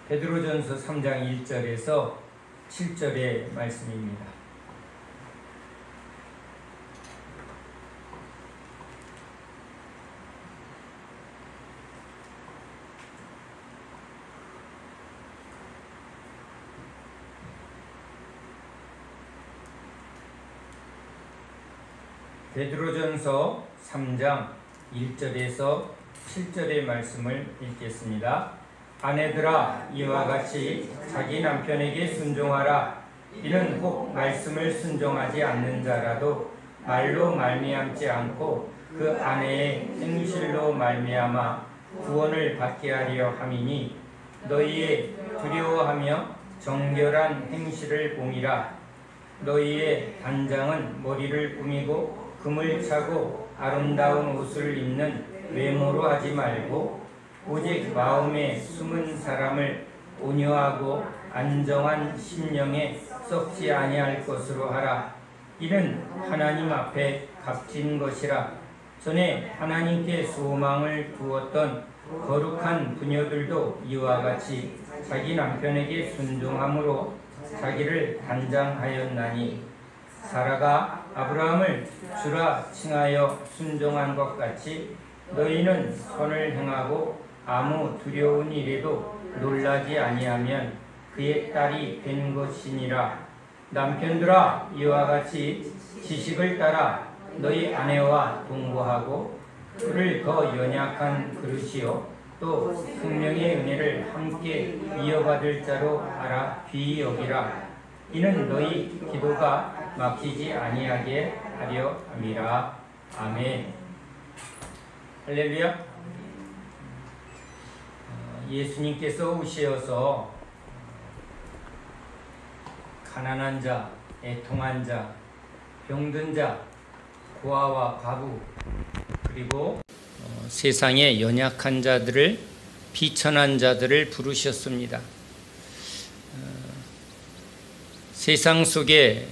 베드로전서 3장 1절에서 7절의 말씀입니다. 베드로전서 3장 1절에서 7절의 말씀을 읽겠습니다. 아내들아, 이와 같이 자기 남편에게 순종하라. 이는 혹 말씀을 순종하지 않는 자라도 말로 말미암지 않고 그 아내의 행실로 말미암아 구원을 받게 하려 함이니 너희의 두려워하며 정결한 행실을 봄이라. 너희의 단장은 머리를 꾸미고 금을 차고 아름다운 옷을 입는 외모로 하지 말고 오직 마음에 숨은 사람을 온유하고 안정한 심령에 썩지 아니할 것으로 하라. 이는 하나님 앞에 값진 것이라. 전에 하나님께 소망을 두었던 거룩한 부녀들도 이와 같이 자기 남편에게 순종함으로 자기를 단장하였나니 사라가 아브라함을 주라 칭하여 순종한 것 같이 너희는 선을 행하고 아무 두려운 일에도 놀라지 아니하면 그의 딸이 된 것이니라. 남편들아, 이와 같이 지식을 따라 너희 아내와 동거하고 그를 더 연약한 그릇이요 또 생명의 은혜를 함께 이어받을 자로 알아 귀히 여기라. 이는 너희 기도가 막히지 아니하게 하려 함이라. 아멘. 할렐루야. 예수님께서 오셔서 가난한 자, 애통한 자, 병든 자, 고아와 과부, 그리고 세상의 연약한 자들을, 비천한 자들을 부르셨습니다. 세상 속에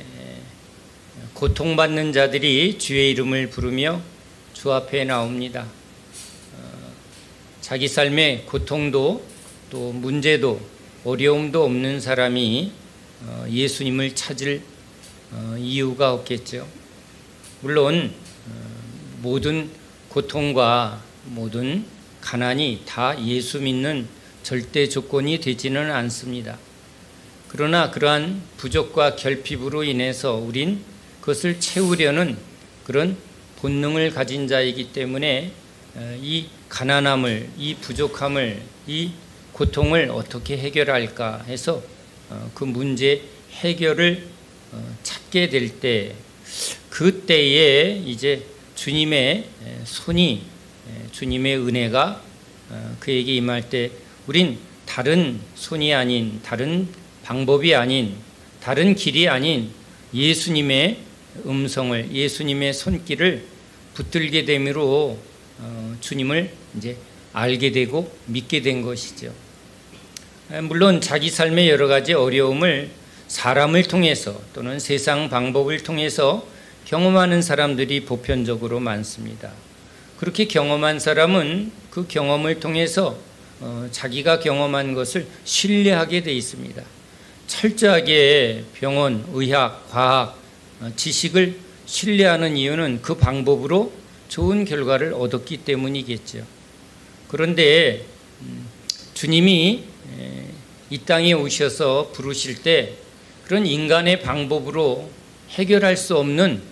고통받는 자들이 주의 이름을 부르며 주 앞에 나옵니다. 자기 삶에 고통도 또 문제도 어려움도 없는 사람이 예수님을 찾을 이유가 없겠죠. 물론 모든 고통과 모든 가난이 다 예수 믿는 절대 조건이 되지는 않습니다. 그러나 그러한 부족과 결핍으로 인해서 우린 그것을 채우려는 그런 본능을 가진 자이기 때문에 이 가난함을, 이 부족함을, 이 고통을 어떻게 해결할까 해서 그 문제 해결을 찾게 될 때, 그때에 이제 주님의 손이, 주님의 은혜가 그에게 임할 때 우린 다른 손이 아닌, 다른 방법이 아닌, 다른 길이 아닌 예수님의 음성을, 예수님의 손길을 붙들게 됨으로 주님을 이제 알게 되고 믿게 된 것이죠. 물론 자기 삶의 여러 가지 어려움을 사람을 통해서 또는 세상 방법을 통해서 경험하는 사람들이 보편적으로 많습니다. 그렇게 경험한 사람은 그 경험을 통해서 자기가 경험한 것을 신뢰하게 돼 있습니다. 철저하게 병원, 의학, 과학, 지식을 신뢰하는 이유는 그 방법으로 좋은 결과를 얻었기 때문이겠죠. 그런데 주님이 이 땅에 오셔서 부르실 때 그런 인간의 방법으로 해결할 수 없는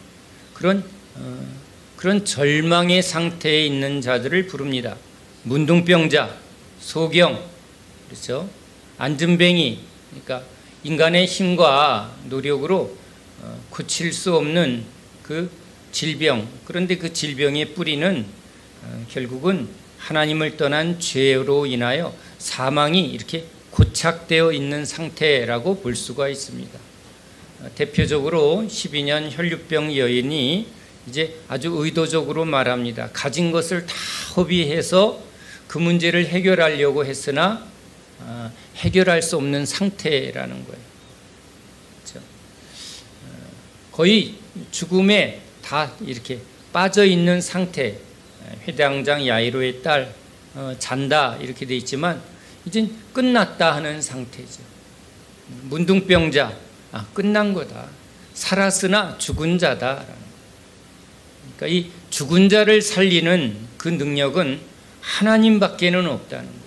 그런 절망의 상태에 있는 자들을 부릅니다. 문둥병자, 소경, 그렇죠? 안진뱅이, 그러니까 인간의 힘과 노력으로 고칠 수 없는 그 질병, 그런데 그 질병의 뿌리는 결국은 하나님을 떠난 죄로 인하여 사망이 이렇게 고착되어 있는 상태라고 볼 수가 있습니다. 대표적으로 12년 혈류병 여인이 이제 아주 의도적으로 말합니다. 가진 것을 다 허비해서 그 문제를 해결하려고 했으나 해결할 수 없는 상태라는 거예요. 그렇죠? 거의 죽음에 다 이렇게 빠져 있는 상태. 회당장 야이로의 딸 잔다 이렇게 돼 있지만 이제 끝났다 하는 상태죠. 문둥병자, 끝난 거다. 살았으나 죽은 자다. 그러니까 이 죽은 자를 살리는 그 능력은 하나님밖에는 없다는 거예요.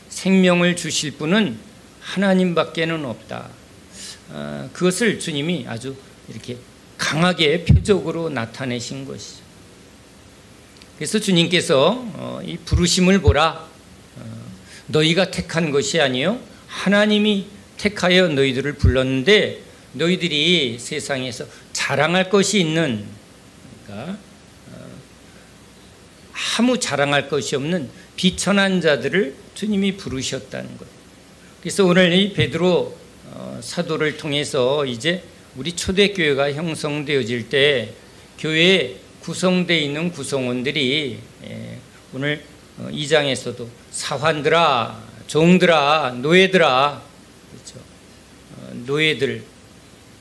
생명을 주실 분은 하나님밖에는 없다. 그것을 주님이 아주 이렇게 강하게 표적으로 나타내신 것이죠. 그래서 주님께서 이 부르심을 보라. 너희가 택한 것이 아니요 하나님이 택하여 너희들을 불렀는데 너희들이 세상에서 자랑할 것이 있는, 그러니까 아무 자랑할 것이 없는 비천한 자들을 주님이 부르셨다는 거예요. 그래서 오늘 이 베드로 사도를 통해서 이제 우리 초대교회가 형성되어질 때 교회에 구성되어 있는 구성원들이 오늘 2장에서도 사환들아, 종들아, 노예들아, 그렇죠. 노예들,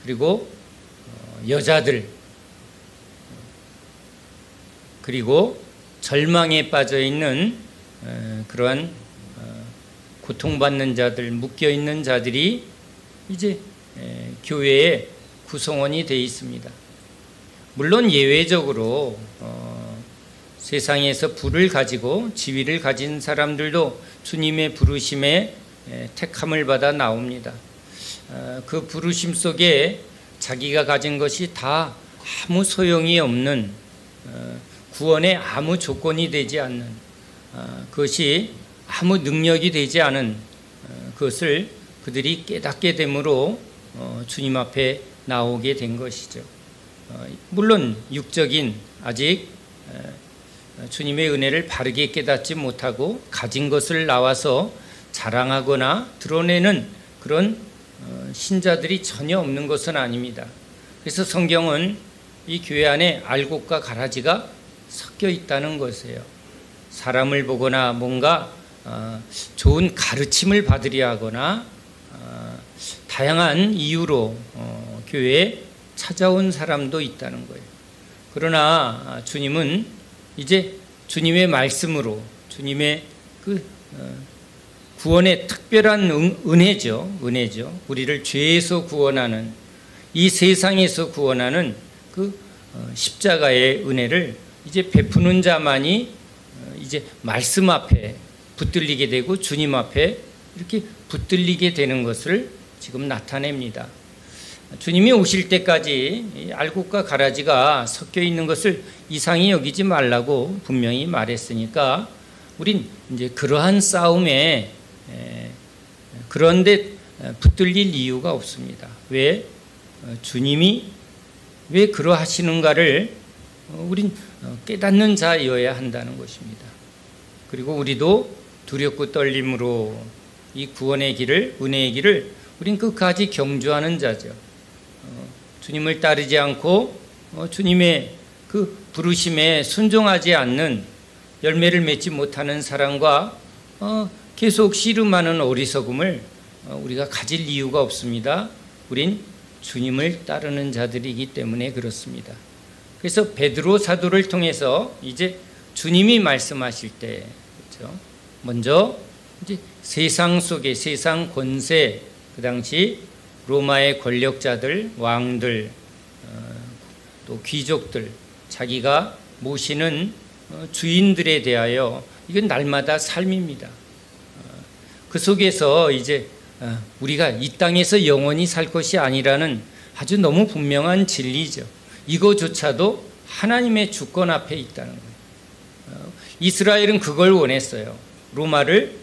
그리고 여자들, 그리고 절망에 빠져 있는 그러한 고통받는 자들, 묶여 있는 자들이 이제 교회의 구성원이 되어 있습니다. 물론 예외적으로 세상에서 부를 가지고 지위를 가진 사람들도 주님의 부르심에 택함을 받아 나옵니다. 그 부르심 속에 자기가 가진 것이 다 아무 소용이 없는, 구원에 아무 조건이 되지 않는, 그것이 아무 능력이 되지 않은 그것을 그들이 깨닫게 되므로 주님 앞에 나오게 된 것이죠. 물론 육적인 아직 주님의 은혜를 바르게 깨닫지 못하고 가진 것을 나와서 자랑하거나 드러내는 그런 신자들이 전혀 없는 것은 아닙니다. 그래서 성경은 이 교회 안에 알곡과 가라지가 섞여 있다는 것이에요. 사람을 보거나 뭔가 좋은 가르침을 받으려 하거나 다양한 이유로 교회에 찾아온 사람도 있다는 거예요. 그러나 주님은 이제 주님의 말씀으로, 주님의 그 구원의 특별한 은혜죠. 우리를 죄에서 구원하는, 이 세상에서 구원하는 그 십자가의 은혜를 이제 베푸는 자만이 이제 말씀 앞에 붙들리게 되고 주님 앞에 이렇게 붙들리게 되는 것을 지금 나타냅니다. 주님이 오실 때까지 알곡과 가라지가 섞여 있는 것을 이상히 여기지 말라고 분명히 말했으니까 우린 이제 그러한 싸움에 그런데 붙들릴 이유가 없습니다. 왜? 주님이 왜 그러하시는가를 우린 깨닫는 자여야 한다는 것입니다. 그리고 우리도 두렵고 떨림으로 이 구원의 길을, 은혜의 길을 우린 끝까지 경주하는 자죠. 주님을 따르지 않고 주님의 그 부르심에 순종하지 않는, 열매를 맺지 못하는 사람과 계속 씨름하는 어리석음을 우리가 가질 이유가 없습니다. 우린 주님을 따르는 자들이기 때문에 그렇습니다. 그래서 베드로 사도를 통해서 이제 주님이 말씀하실 때, 그렇죠? 먼저 이제 세상 속에, 세상 권세, 그 당시 로마의 권력자들, 왕들, 또 귀족들, 자기가 모시는 주인들에 대하여 이건 날마다 삶입니다. 그 속에서 이제 우리가 이 땅에서 영원히 살 것이 아니라는 아주 너무 분명한 진리죠. 이거조차도 하나님의 주권 앞에 있다는 거예요. 이스라엘은 그걸 원했어요. 로마를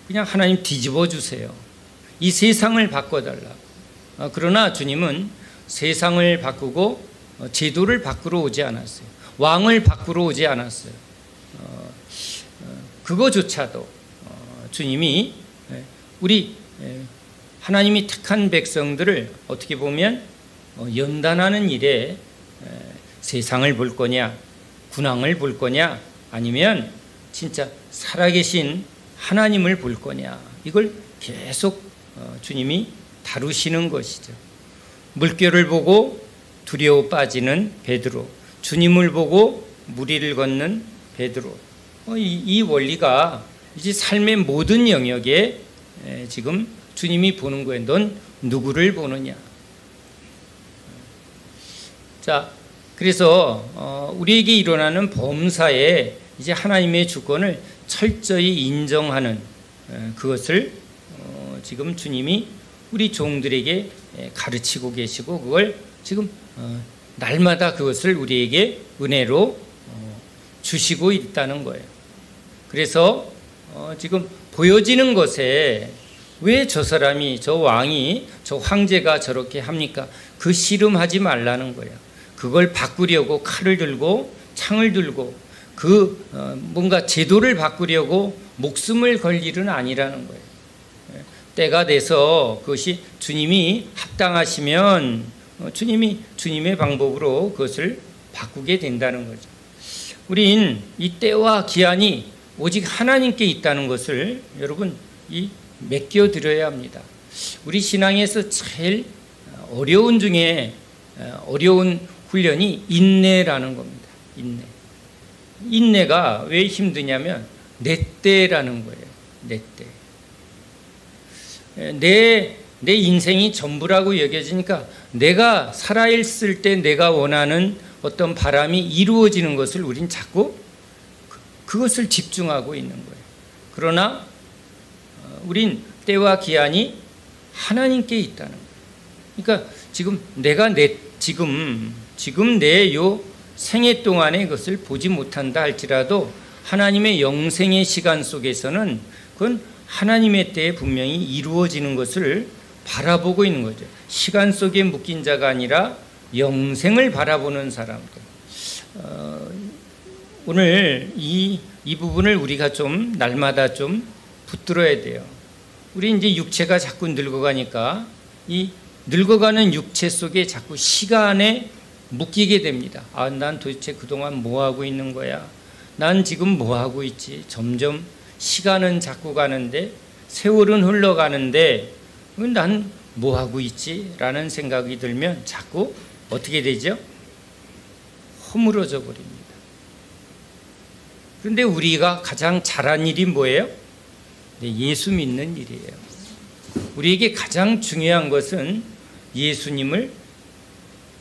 그냥 하나님 뒤집어 주세요. 이 세상을 바꿔달라. 그러나 주님은 세상을 바꾸고 제도를 바꾸러 오지 않았어요. 왕을 바꾸러 오지 않았어요. 그거조차도 주님이 우리 하나님이 택한 백성들을 어떻게 보면 연단하는 일에 세상을 볼 거냐, 군왕을 볼 거냐, 아니면 진짜 살아계신 하나님을 볼 거냐, 이걸 계속 주님이 다루시는 것이죠. 물결을 보고 두려워 빠지는 베드로, 주님을 보고 무리를 걷는 베드로. 이 원리가 이제 삶의 모든 영역에 지금 주님이 보는 거예요. 넌 누구를 보느냐. 자, 그래서 우리에게 일어나는 범사에 이제 하나님의 주권을 철저히 인정하는 그것을 지금 주님이 우리 종들에게 가르치고 계시고, 그걸 지금 날마다 그것을 우리에게 은혜로 주시고 있다는 거예요. 그래서 지금 보여지는 것에 왜 저 사람이, 저 왕이, 저 황제가 저렇게 합니까? 그 씨름하지 말라는 거예요. 그걸 바꾸려고 칼을 들고 창을 들고 뭔가 제도를 바꾸려고 목숨을 걸 일은 아니라는 거예요. 때가 돼서 그것이 주님이 합당하시면 주님이 주님의 방법으로 그것을 바꾸게 된다는 거죠. 우린 이 때와 기한이 오직 하나님께 있다는 것을 여러분 맡겨드려야 합니다. 우리 신앙에서 제일 어려운 중에 어려운 훈련이 인내라는 겁니다. 인내가 왜 힘드냐면 내 때라는 거예요. 내 때. 내 인생이 전부라고 여겨지니까 내가 살아있을 때 내가 원하는 어떤 바람이 이루어지는 것을 우린 자꾸 그것을 집중하고 있는 거예요. 그러나 우린 때와 기한이 하나님께 있다는 거예요. 그러니까 지금 내가 지금 내 요 생애 동안에 그것을 보지 못한다 할지라도 하나님의 영생의 시간 속에서는 그건 하나님의 때에 분명히 이루어지는 것을 바라보고 있는 거죠. 시간 속에 묶인 자가 아니라 영생을 바라보는 사람들. 오늘 이 부분을 우리가 좀 날마다 좀 붙들어야 돼요. 우리 이제 육체가 자꾸 늙어가니까 이 늙어가는 육체 속에 자꾸 시간에 묶이게 됩니다. 난 도대체 그동안 뭐 하고 있는 거야? 난 지금 뭐 하고 있지? 점점 시간은 자꾸 가는데, 세월은 흘러가는데 난 뭐 하고 있지? 라는 생각이 들면 자꾸 어떻게 되죠? 허물어져 버립니다. 그런데 우리가 가장 잘한 일이 뭐예요? 예수 믿는 일이에요. 우리에게 가장 중요한 것은 예수님을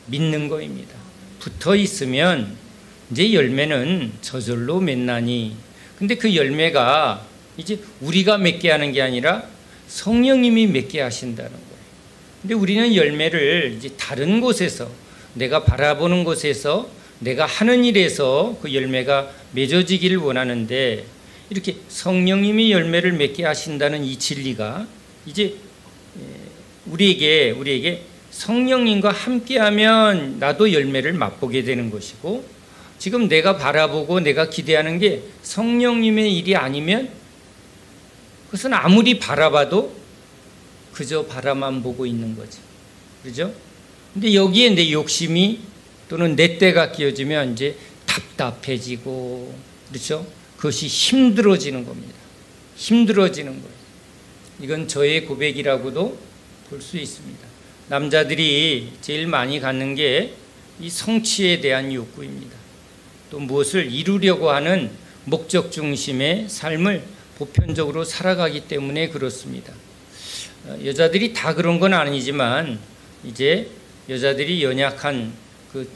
믿는 거입니다. 붙어 있으면 이제 열매는 저절로 맺나니. 근데 그 열매가 이제 우리가 맺게 하는 게 아니라 성령님이 맺게 하신다는 거예요. 근데 우리는 열매를 이제 다른 곳에서, 내가 바라보는 곳에서, 내가 하는 일에서 그 열매가 맺어지기를 원하는데, 이렇게 성령님이 열매를 맺게 하신다는 이 진리가 이제 우리에게 성령님과 함께하면 나도 열매를 맛보게 되는 것이고, 지금 내가 바라보고 내가 기대하는 게 성령님의 일이 아니면 그것은 아무리 바라봐도 그저 바라만 보고 있는 거죠. 그렇죠? 근데 여기에 내 욕심이 또는 내 때가 끼어지면 이제 답답해지고, 그렇죠? 그것이 힘들어지는 겁니다. 힘들어지는 거예요. 이건 저의 고백이라고도 볼 수 있습니다. 남자들이 제일 많이 갖는 게 이 성취에 대한 욕구입니다. 또 무엇을 이루려고 하는 목적 중심의 삶을 보편적으로 살아가기 때문에 그렇습니다. 여자들이 다 그런 건 아니지만 이제 여자들이 연약한 그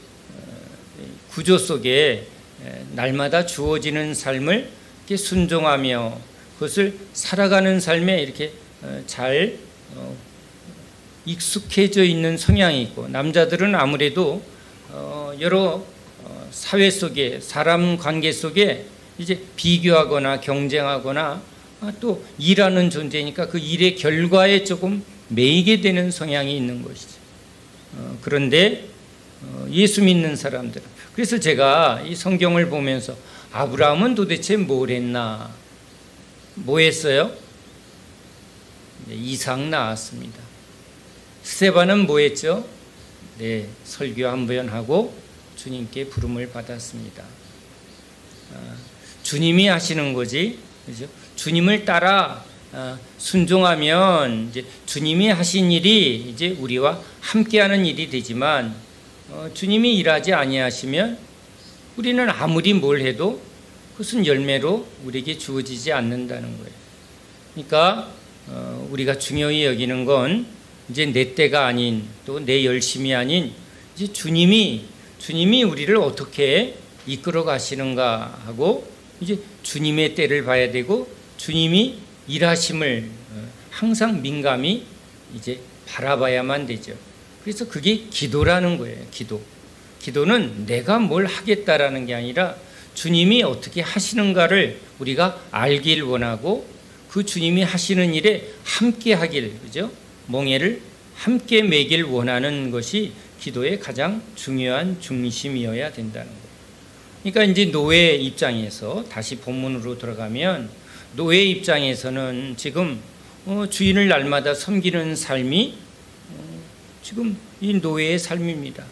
구조 속에 날마다 주어지는 삶을 이렇게 순종하며 그것을 살아가는 삶에 이렇게 잘 익숙해져 있는 성향이 있고, 남자들은 아무래도 여러 사회 속에, 사람 관계 속에 이제 비교하거나 경쟁하거나 또 일하는 존재니까 그 일의 결과에 조금 매이게 되는 성향이 있는 것이죠. 그런데 예수 믿는 사람들은, 그래서 제가 이 성경을 보면서 아브라함은 도대체 뭘 했나? 뭐 했어요? 이삭 낳았습니다. 스데반은 뭐 했죠? 설교 한 번 하고 주님께 부름을 받았습니다. 주님이 하시는 거지, 그죠? 주님을 따라 순종하면 이제 주님이 하신 일이 이제 우리와 함께하는 일이 되지만, 주님이 일하지 아니하시면 우리는 아무리 뭘 해도 그것은 열매로 우리에게 주어지지 않는다는 거예요. 그러니까 우리가 중요히 여기는 건 이제 내 때가 아닌, 또 내 열심이 아닌, 이제 주님이 우리를 어떻게 이끌어 가시는가 하고 이제 주님의 때를 봐야 되고, 주님이 일하심을 항상 민감히 이제 바라봐야만 되죠. 그래서 그게 기도라는 거예요. 기도는 내가 뭘 하겠다라는 게 아니라 주님이 어떻게 하시는가를 우리가 알길 원하고, 그 주님이 하시는 일에 함께 하길, 그죠? 멍에를 함께 매길 원하는 것이 기도의 가장 중요한 중심이어야 된다는 거예요. 그러니까 이제 노예 입장에서, 다시 본문으로 들어가면, 노예 입장에서는 지금 주인을 날마다 섬기는 삶이 지금 이 노예의 삶입니다.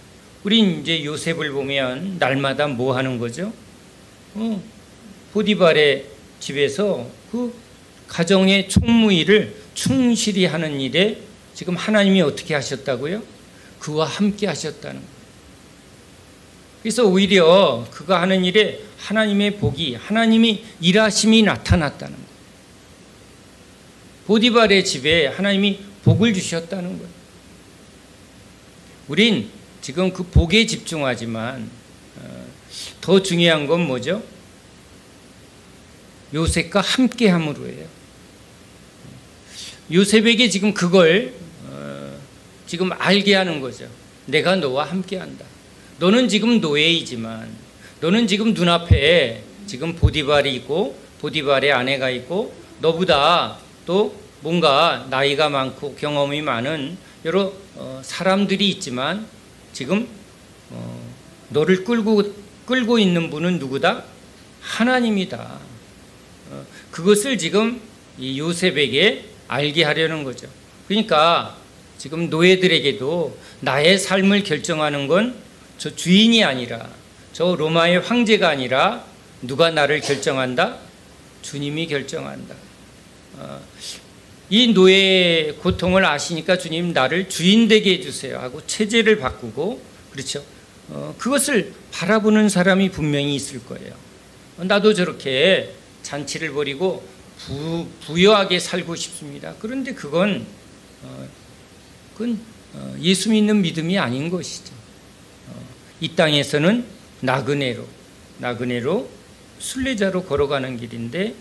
우린 이제 요셉을 보면 날마다 뭐 하는 거죠? 보디발의 집에서 그 가정의 총무일을 충실히 하는 일에 지금 하나님이 어떻게 하셨다고요? 그와 함께 하셨다는 거예요. 그래서 오히려 그가 하는 일에 하나님의 복이, 하나님이 일하심이 나타났다는 거예요. 보디발의 집에 하나님이 복을 주셨다는 거예요. 우린 지금 그 복에 집중하지만 더 중요한 건 뭐죠? 요셉과 함께함으로예요. 요셉에게 지금 그걸 지금 알게 하는 거죠. 내가 너와 함께한다. 너는 지금 노예이지만, 너는 지금 눈앞에 지금 보디발이 있고 보디발의 아내가 있고 너보다 또 뭔가 나이가 많고 경험이 많은 여러 사람들이 있지만, 지금 너를 끌고 있는 분은 누구다? 하나님이다. 그것을 지금 이 요셉에게 알게 하려는 거죠. 그러니까 지금 노예들에게도 나의 삶을 결정하는 건 저 주인이 아니라, 저 로마의 황제가 아니라 누가 나를 결정한다? 주님이 결정한다. 이 노예의 고통을 아시니까 주님 나를 주인 되게 해주세요 하고 체제를 바꾸고, 그렇죠? 그것을 바라보는 사람이 분명히 있을 거예요. 나도 저렇게 잔치를 벌이고 부유하게 살고 싶습니다. 그런데 그건 예수 믿는 믿음이 아닌 것이죠. 이 땅에서는 나그네로 순례자로 걸어가는 길인데,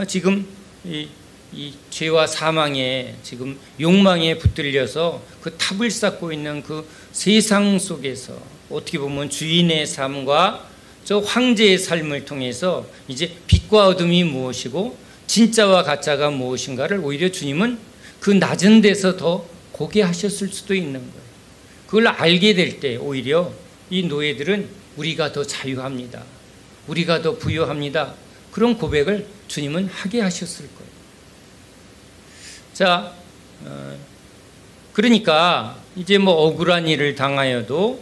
지금 이 죄와 사망에, 지금 욕망에 붙들려서 그 탑을 쌓고 있는 그 세상 속에서 어떻게 보면 주인의 삶과 저 황제의 삶을 통해서 이제 빛과 어둠이 무엇이고 진짜와 가짜가 무엇인가를 오히려 주님은 그 낮은 데서 더 고게 하셨을 수도 있는 거예요. 그걸 알게 될 때 오히려 이 노예들은 우리가 더 자유합니다, 우리가 더 부유합니다, 그런 고백을 주님은 하게 하셨을 거예요. 자, 그러니까 이제 뭐 억울한 일을 당하여도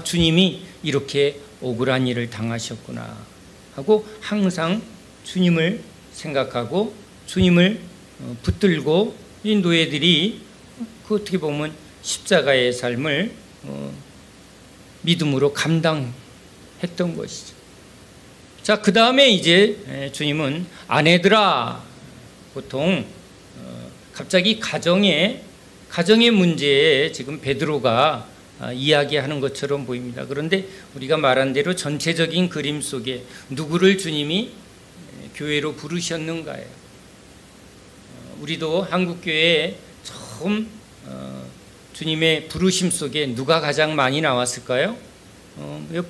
주님이 이렇게 억울한 일을 당하셨구나 하고 항상 주님을 생각하고 주님을 붙들고, 이 노예들이 그 어떻게 보면 십자가의 삶을 믿음으로 감당했던 것이죠. 자, 그 다음에 이제 주님은 아내들아, 보통 갑자기 가정의 문제에 지금 베드로가 이야기하는 것처럼 보입니다. 그런데 우리가 말한 대로 전체적인 그림 속에 누구를 주님이 교회로 부르셨는가요? 우리도 한국교회에 처음 주님의 부르심 속에 누가 가장 많이 나왔을까요?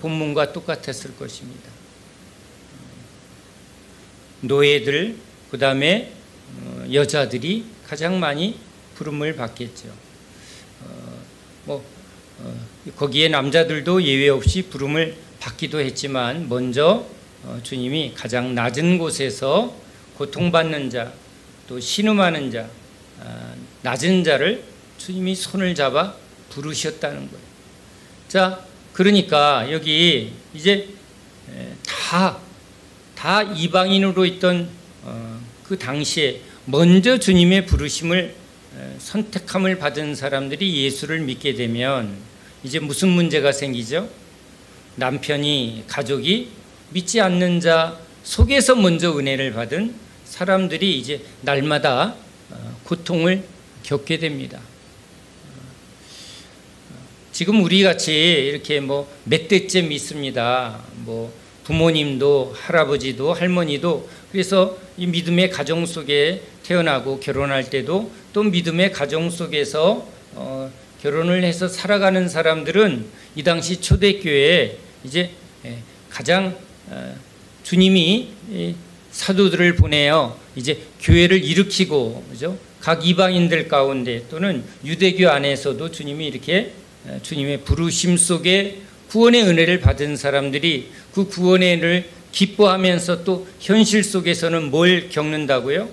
본문과 똑같았을 것입니다. 노예들, 그 다음에 여자들이 가장 많이 부름을 받겠죠. 거기에 남자들도 예외 없이 부름을 받기도 했지만, 먼저 주님이 가장 낮은 곳에서 고통받는 자, 또 신음하는 자, 낮은 자를 주님이 손을 잡아 부르셨다는 거예요. 자, 그러니까 여기 이제 다 이방인으로 있던 그 당시에 먼저 주님의 부르심을 선택함을 받은 사람들이 예수를 믿게 되면 이제 무슨 문제가 생기죠? 남편이, 가족이 믿지 않는 자, 속에서 먼저 은혜를 받은 사람들이 이제 날마다 고통을 겪게 됩니다. 지금 우리 같이 이렇게 뭐 몇 대째 믿습니다. 뭐 부모님도 할아버지도 할머니도 그래서 이 믿음의 가정 속에 태어나고 결혼할 때도 또 믿음의 가정 속에서 결혼을 해서 살아가는 사람들은 이 당시 초대교회에 이제 가장 주님이 사도들을 보내어 이제 교회를 일으키고, 그죠? 각 이방인들 가운데 또는 유대교 안에서도 주님이 이렇게 주님의 부르심 속에 구원의 은혜를 받은 사람들이 그 구원의 은혜를 기뻐하면서 또 현실 속에서는 뭘 겪는다고요?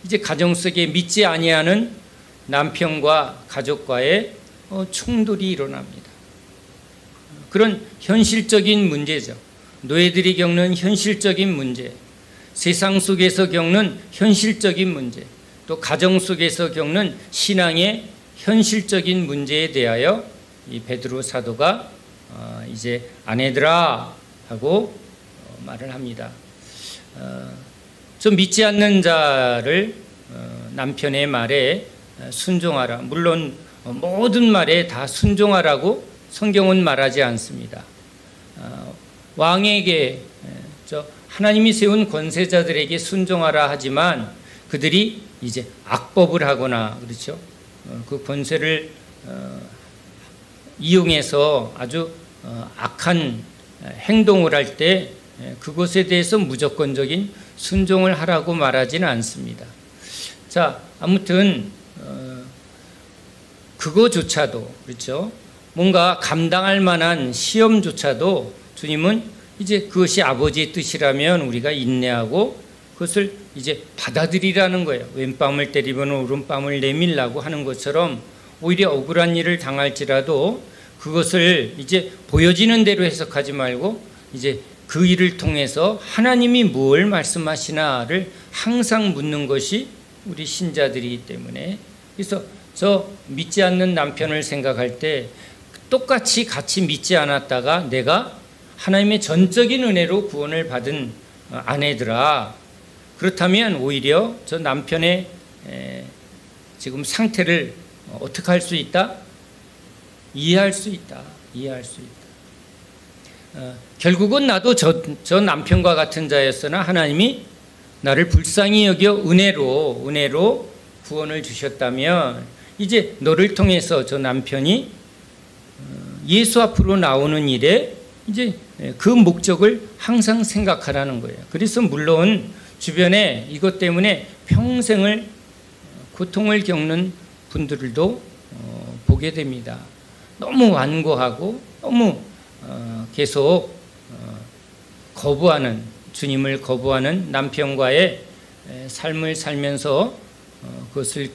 이제 가정 속에 믿지 아니하는 남편과 가족과의 충돌이 일어납니다. 그런 현실적인 문제죠. 노예들이 겪는 현실적인 문제, 세상 속에서 겪는 현실적인 문제, 또 가정 속에서 겪는 신앙의 현실적인 문제에 대하여 이 베드로 사도가 이제 아내들아 하고 말을 합니다. 좀 믿지 않는 자를 남편의 말에 순종하라. 물론 모든 말에 다 순종하라고 성경은 말하지 않습니다. 왕에게 하나님이 세운 권세자들에게 순종하라 하지만 그들이 이제 악법을 하거나, 그렇죠? 그 권세를 이용해서 아주 악한 행동을 할 때 그것에 대해서 무조건적인 순종을 하라고 말하지는 않습니다. 자, 아무튼 그거조차도, 그렇죠? 뭔가 감당할 만한 시험조차도 주님은 이제 그것이 아버지의 뜻이라면 우리가 인내하고 그것을 이제 받아들이라는 거예요. 왼뺨을 때리면 오른뺨을 내밀라고 하는 것처럼 오히려 억울한 일을 당할지라도 그것을 이제 보여지는 대로 해석하지 말고 이제 그 일을 통해서 하나님이 뭘 말씀하시나를 항상 묻는 것이 우리 신자들이기 때문에, 그래서 저 믿지 않는 남편을 생각할 때 똑같이 같이 믿지 않았다가 내가 하나님의 전적인 은혜로 구원을 받은 아내들아, 그렇다면 오히려 저 남편의 지금 상태를 어떻게 할 수 있다? 이해할 수 있다. 결국은 나도 저 남편과 같은 자였으나 하나님이 나를 불쌍히 여겨 은혜로 구원을 주셨다면 이제 너를 통해서 저 남편이 예수 앞으로 나오는 일에 이제 그 목적을 항상 생각하라는 거예요. 그래서 물론 주변에 이것 때문에 평생을 고통을 겪는 분들도 보게 됩니다. 너무 완고하고 너무 계속 거부하는, 주님을 거부하는 남편과의 삶을 살면서 그것을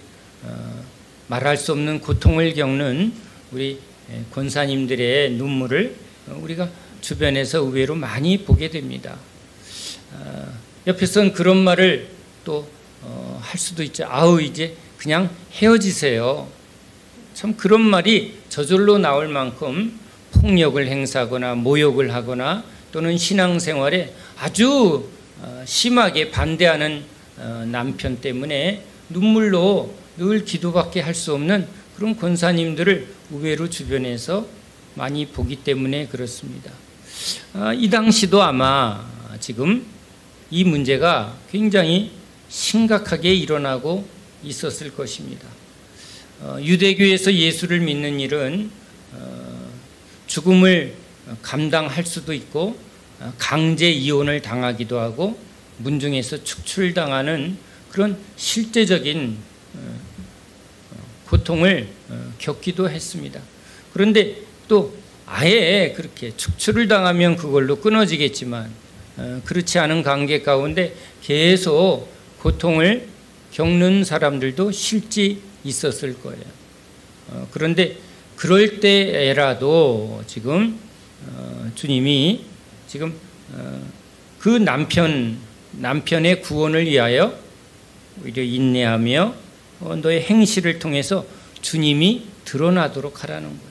말할 수 없는 고통을 겪는 우리 권사님들의 눈물을 우리가 주변에서 의외로 많이 보게 됩니다. 옆에서는 그런 말을 또 할 수도 있죠. 아우 이제 그냥 헤어지세요. 참 그런 말이 저절로 나올 만큼 폭력을 행사하거나 모욕을 하거나 또는 신앙생활에 아주 심하게 반대하는 남편 때문에 눈물로 늘 기도밖에 할 수 없는 그런 권사님들을 의외로 주변에서 많이 보기 때문에 그렇습니다. 이 당시도 아마 지금 이 문제가 굉장히 심각하게 일어나고 있었을 것입니다. 유대교에서 예수를 믿는 일은 죽음을 감당할 수도 있고 강제 이혼을 당하기도 하고 문중에서 축출당하는 그런 실제적인 고통을 겪기도 했습니다. 그런데 또 아예 그렇게 축출을 당하면 그걸로 끊어지겠지만 그렇지 않은 관계 가운데 계속 고통을 겪는 사람들도 실제 있었을 거예요. 그런데 그럴 때라도 지금 주님이 지금 그 남편의 구원을 위하여 오히려 인내하며 너의 행실을 통해서 주님이 드러나도록 하라는 거예요.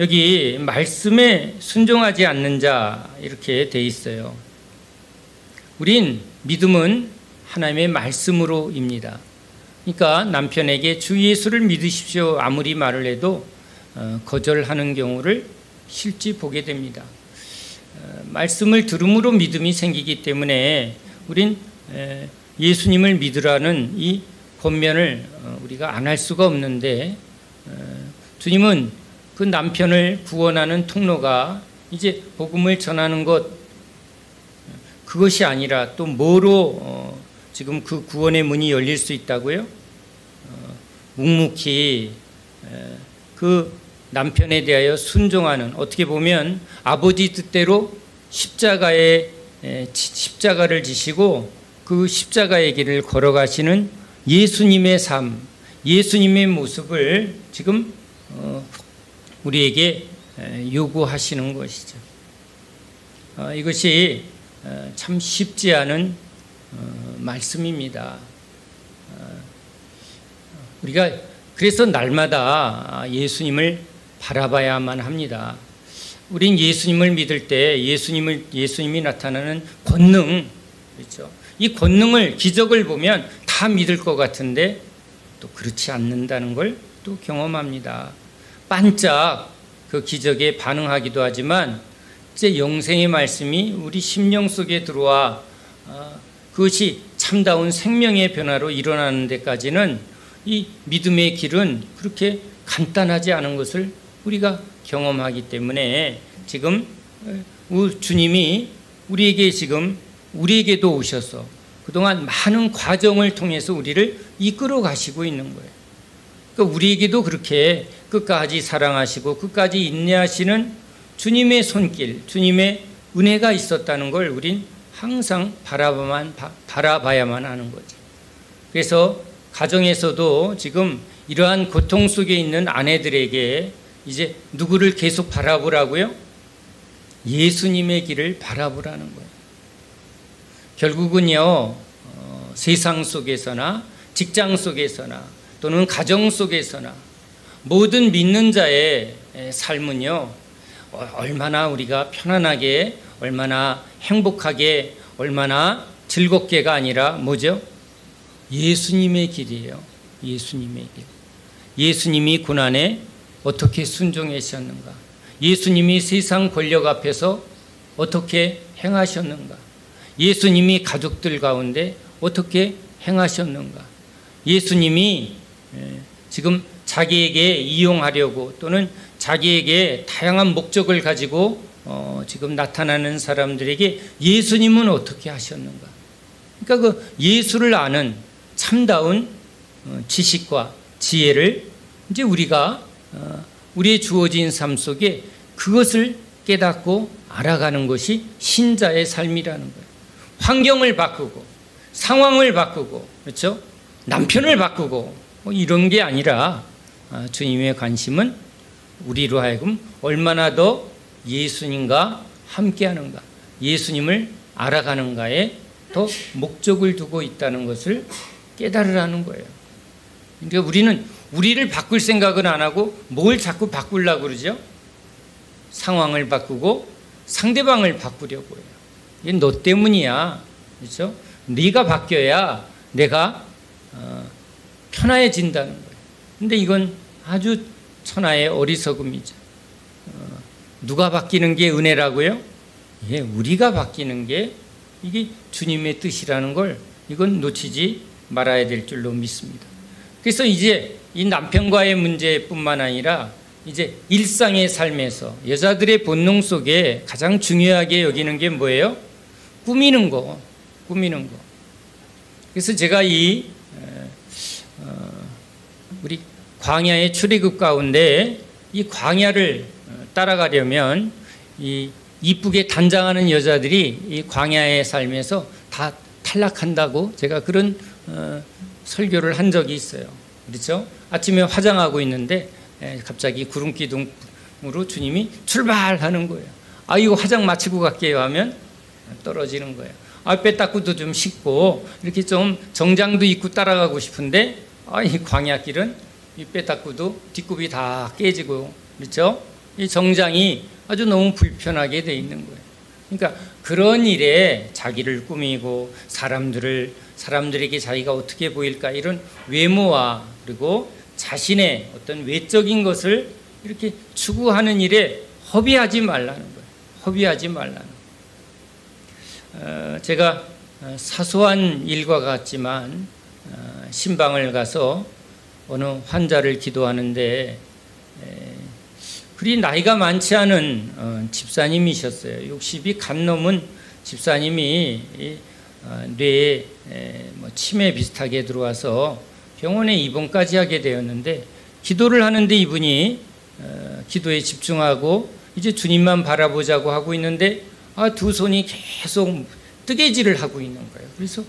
여기 말씀에 순종하지 않는 자 이렇게 돼 있어요. 우린 믿음은 하나님의 말씀으로입니다. 그러니까 남편에게 주 예수를 믿으십시오 아무리 말을 해도 거절하는 경우를 실제 보게 됩니다. 말씀을 들음으로 믿음이 생기기 때문에 우린 예수님을 믿으라는 이 권면을 우리가 안 할 수가 없는데, 주님은 그 남편을 구원하는 통로가 이제 복음을 전하는 것, 그것이 아니라 또 뭐로 지금 그 구원의 문이 열릴 수 있다고요? 묵묵히 그 남편에 대하여 순종하는, 어떻게 보면 아버지 뜻대로 십자가를 지시고 그 십자가의 길을 걸어가시는 예수님의 삶, 예수님의 모습을 지금 우리에게 요구하시는 것이죠. 이것이 참 쉽지 않은 말씀입니다. 우리가 그래서 날마다 예수님을 바라봐야만 합니다. 우린 예수님을 믿을 때 예수님이 나타나는 권능, 그렇죠? 이 권능을, 기적을 보면 다 믿을 것 같은데 또 그렇지 않는다는 걸 또 경험합니다. 반짝 그 기적에 반응하기도 하지만 이제 영생의 말씀이 우리 심령 속에 들어와 그것이 참다운 생명의 변화로 일어나는 데까지는 이 믿음의 길은 그렇게 간단하지 않은 것을 우리가 경험하기 때문에 지금 주님이 우리에게도 오셔서 그동안 많은 과정을 통해서 우리를 이끌어 가시고 있는 거예요. 그러니까 우리에게도 그렇게 끝까지 사랑하시고 끝까지 인내하시는 주님의 손길, 주님의 은혜가 있었다는 걸 우린 항상 바라봐야만 하는 거죠. 그래서 가정에서도 지금 이러한 고통 속에 있는 아내들에게 이제 누구를 계속 바라보라고요? 예수님의 길을 바라보라는 거예요. 결국은요, 세상 속에서나 직장 속에서나 또는 가정 속에서나 모든 믿는 자의 삶은요, 얼마나 우리가 편안하게, 얼마나 행복하게, 얼마나 즐겁게가 아니라 뭐죠? 예수님의 길이에요. 예수님의 길. 예수님이 고난에 어떻게 순종하셨는가? 예수님이 세상 권력 앞에서 어떻게 행하셨는가? 예수님이 가족들 가운데 어떻게 행하셨는가? 예수님이 지금 자기에게 이용하려고 또는 자기에게 다양한 목적을 가지고 지금 나타나는 사람들에게 예수님은 어떻게 하셨는가? 그러니까 그 예수를 아는 참다운 지식과 지혜를 이제 우리가 우리의 주어진 삶 속에 그것을 깨닫고 알아가는 것이 신자의 삶이라는 거예요. 환경을 바꾸고 상황을 바꾸고, 그렇죠? 남편을 바꾸고 뭐 이런 게 아니라 주님의 관심은 우리로 하여금 얼마나 더 예수님과 함께하는가, 예수님을 알아가는가에 더 목적을 두고 있다는 것을 깨달으라는 거예요. 그러니까 우리는 우리를 바꿀 생각은 안 하고 뭘 자꾸 바꾸려고 그러죠? 상황을 바꾸고 상대방을 바꾸려고 해요. 이게 너 때문이야, 그렇죠? 네가 바뀌어야 내가 편해진다는 거예요. 근데 이건 아주 천하의 어리석음이죠. 누가 바뀌는 게 은혜라고요? 예, 우리가 바뀌는 게 이게 주님의 뜻이라는 걸 이건 놓치지 말아야 될 줄로 믿습니다. 그래서 이제 이 남편과의 문제뿐만 아니라 이제 일상의 삶에서 여자들의 본능 속에 가장 중요하게 여기는 게 뭐예요? 꾸미는 거. 그래서 제가 우리 광야의 출애굽 가운데 이 광야를 따라가려면 이 이쁘게 단장하는 여자들이 이 광야의 삶에서 다 탈락한다고 제가 그런 설교를 한 적이 있어요. 그렇죠? 아침에 화장하고 있는데 갑자기 구름 기둥으로 주님이 출발하는 거예요. 아, 이거 화장 마치고 갈게요 하면 떨어지는 거예요. 아, 빼닦고도 좀 씻고 이렇게 좀 정장도 입고 따라가고 싶은데 이 광야길은 이 빼닦고도 뒷굽이 다 깨지고, 그렇죠? 이 정장이 아주 너무 불편하게 돼 있는 거예요. 그러니까 그런 일에 자기를 꾸미고 사람들에게 자기가 어떻게 보일까 이런 외모와 그리고 자신의 어떤 외적인 것을 이렇게 추구하는 일에 허비하지 말라는 거예요. 허비하지 말라는 거예요. 제가 사소한 일과 같지만 신방을 가서 어느 환자를 기도하는데 그리 나이가 많지 않은 집사님이셨어요. 60이 간 넘은 집사님이 뇌에 치매 비슷하게 들어와서 병원에 입원까지 하게 되었는데 기도를 하는데 이분이 기도에 집중하고 이제 주님만 바라보자고 하고 있는데 두 손이 계속 뜨개질을 하고 있는 거예요. 그래서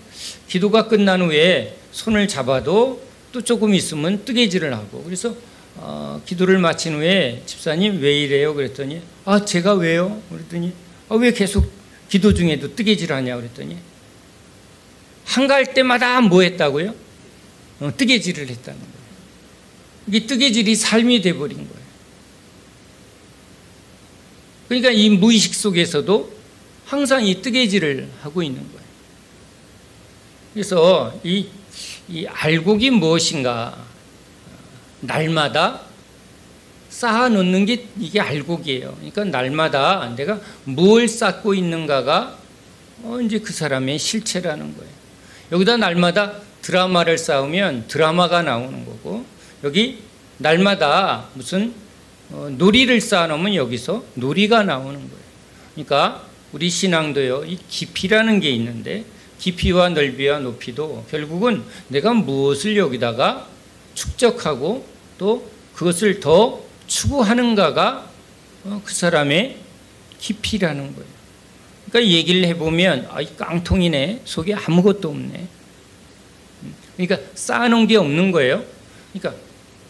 기도가 끝난 후에 손을 잡아도 또 조금 있으면 뜨개질을 하고 그래서 기도를 마친 후에 집사님 왜 이래요? 그랬더니 제가 왜요? 그랬더니 왜 계속 기도 중에도 뜨개질을 하냐? 그랬더니 한가할 때마다 뭐 했다고요? 뜨개질을 했다는 거예요. 이게 뜨개질이 삶이 돼버린 거예요. 그러니까 이 무의식 속에서도 항상 이 뜨개질을 하고 있는 거예요. 그래서 이 알곡이 무엇인가? 날마다 쌓아놓는 게 이게 알곡이에요. 그러니까 날마다 내가 뭘 쌓고 있는가가 이제 그 사람의 실체라는 거예요. 여기다 날마다 드라마를 쌓으면 드라마가 나오는 거고 여기 날마다 무슨 놀이를 쌓아놓으면 여기서 놀이가 나오는 거예요. 그러니까 우리 신앙도요, 이 깊이라는 게 있는데 깊이와 넓이와 높이도 결국은 내가 무엇을 여기다가 축적하고 또 그것을 더 추구하는가가 그 사람의 깊이라는 거예요. 그러니까 얘기를 해보면 이 깡통이네, 속에 아무것도 없네. 그러니까 쌓아놓은 게 없는 거예요. 그러니까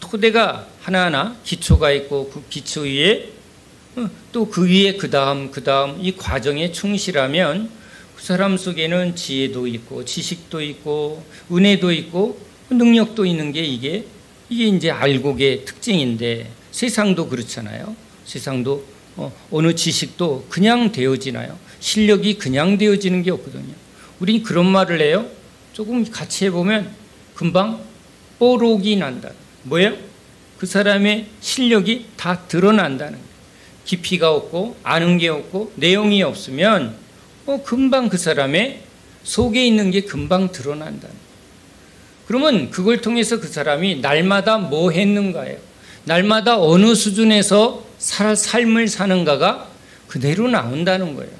토대가 하나하나 기초가 있고 그 기초 위에 또 그 위에 그 다음 이 과정에 충실하면 그 사람 속에는 지혜도 있고 지식도 있고 은혜도 있고 능력도 있는 게 이게 이제 알곡의 특징인데 세상도 그렇잖아요. 세상도 어느 지식도 그냥 되어지나요? 실력이 그냥 되어지는 게 없거든요. 우린 그런 말을 해요. 조금 같이 해보면 금방 뽀록이 난다. 뭐예요? 그 사람의 실력이 다 드러난다는 거예요. 깊이가 없고 아는 게 없고 내용이 없으면 금방 그 사람의 속에 있는 게 금방 드러난다는 거예요. 그러면 그걸 통해서 그 사람이 날마다 뭐 했는가예요. 날마다 어느 수준에서 삶을 사는가가 그대로 나온다는 거예요.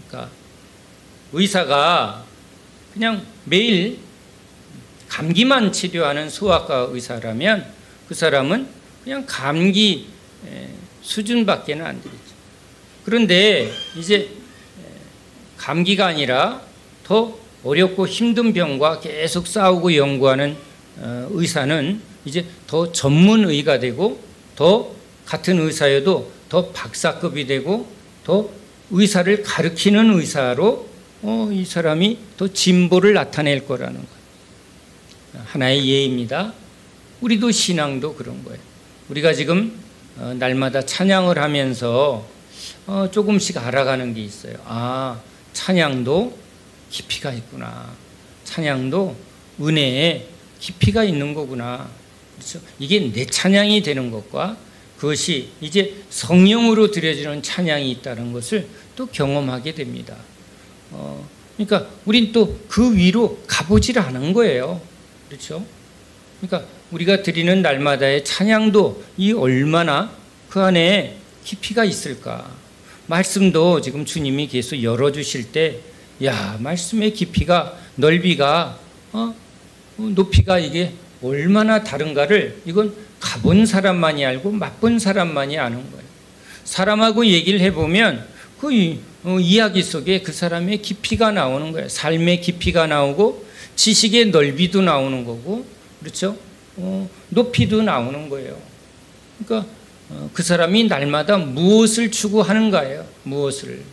그러니까 의사가 그냥 매일 감기만 치료하는 소아과 의사라면 그 사람은 그냥 감기 수준밖에는 안 되겠죠. 그런데 이제 감기가 아니라 더 어렵고 힘든 병과 계속 싸우고 연구하는 의사는 이제 더 전문의가 되고 더 같은 의사여도 더 박사급이 되고 더 의사를 가르치는 의사로 이 사람이 더 진보를 나타낼 거라는 거예요. 하나의 예입니다. 우리도 신앙도 그런 거예요. 우리가 지금 날마다 찬양을 하면서 조금씩 알아가는 게 있어요. 찬양도 깊이가 있구나. 찬양도 은혜에 깊이가 있는 거구나. 그렇죠? 이게 내 찬양이 되는 것과 그것이 이제 성령으로 드려지는 찬양이 있다는 것을 또 경험하게 됩니다. 그러니까 우린 또 그 위로 가보질 않은 거예요. 그렇죠? 그러니까 우리가 드리는 날마다의 찬양도 이 얼마나 그 안에 깊이가 있을까. 말씀도 지금 주님이 계속 열어주실 때 말씀의 깊이가 넓이가 높이가 이게 얼마나 다른가를 이건 가본 사람만이 알고 맛본 사람만이 아는 거예요. 사람하고 얘기를 해보면 그 이야기 속에 그 사람의 깊이가 나오는 거예요. 삶의 깊이가 나오고 지식의 넓이도 나오는 거고 그렇죠? 높이도 나오는 거예요. 그러니까 그 사람이 날마다 무엇을 추구하는가예요. 무엇을.